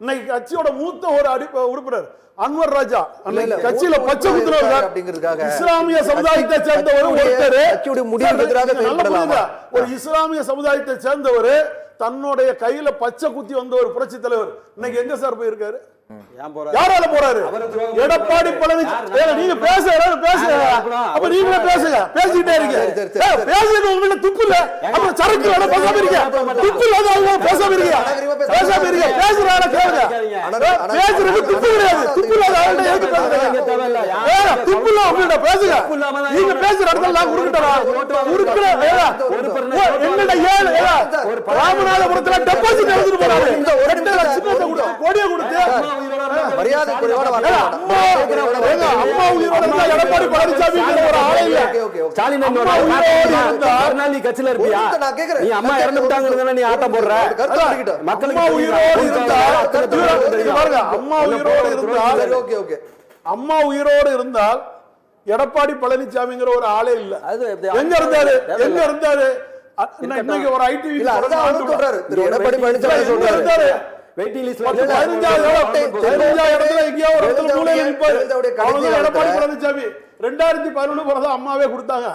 இன்னைக்கு கட்சியோட மூத்த ஒரு உறுப்பினர் அன்வர் ராஜா கட்சியில பச்சை குத்துறவர் இஸ்லாமிய சமுதாயத்தை சேர்ந்தவர் ஒரு இஸ்லாமிய சமுதாயத்தை சேர்ந்தவர் தன்னுடைய கையில பச்சை குத்தி வந்த ஒரு புரட்சி தலைவர் இன்னைக்கு எங்க சார் போயிருக்காரு? யாரால போறாரு? எடப்பாடி பழனிசாமி. நீங்க பேசுங்க அப்ப நீங்களே பேசுங்க, பேசிட்டே இருக்கீங்க. பேசுறது உங்களுக்கு துப்பு இல்ல, அப்ப சரக்கு வேணா பேசாம இருக்கீங்க. துப்பு இல்லாத அவங்க பேசாம இருக்கீங்க, பேசுறாங்க கேளுங்க. பேசுறது துப்பு கிடையாது, துப்பு இல்லாத அவங்க எதுக்கு பேசுறீங்க? துப்பு இல்ல உங்கள்ட்ட பேசுங்க. நீங்க பேசுற இடத்துல நான் குறுக்கிட்டா என்னடா ஏழு ராமநாதபுரத்துல டெபாசிட் எடுத்துட்டு போறாரு. 2 லட்சம் கோடியை கொடுத்து மரியாதை குறைவான அம்மா உயிரோட இருந்தா எடப்பாடி பழனிசாமி ஒரு ஆளே இல்ல. ஸ்டாலின் கட்சியில இருப்பியா? நீ அம்மா இறந்துட்டாங்க நீ ஆட்டம் போடுற. மக்களுக்கு உயிரோடு இருந்தால் அம்மா உயிரோடு இருந்தால் எடப்பாடி பழனிசாமிங்கிற ஒரு ஆளே இல்ல. எங்க இருந்தாரு? இன்னைக்கு ஒரு ஐடி எடப்பாடி பழனிசாமி சொல்றாரு எடப்பாடி பழனிசாமி 2011 அம்மாவே கொடுத்தாங்க.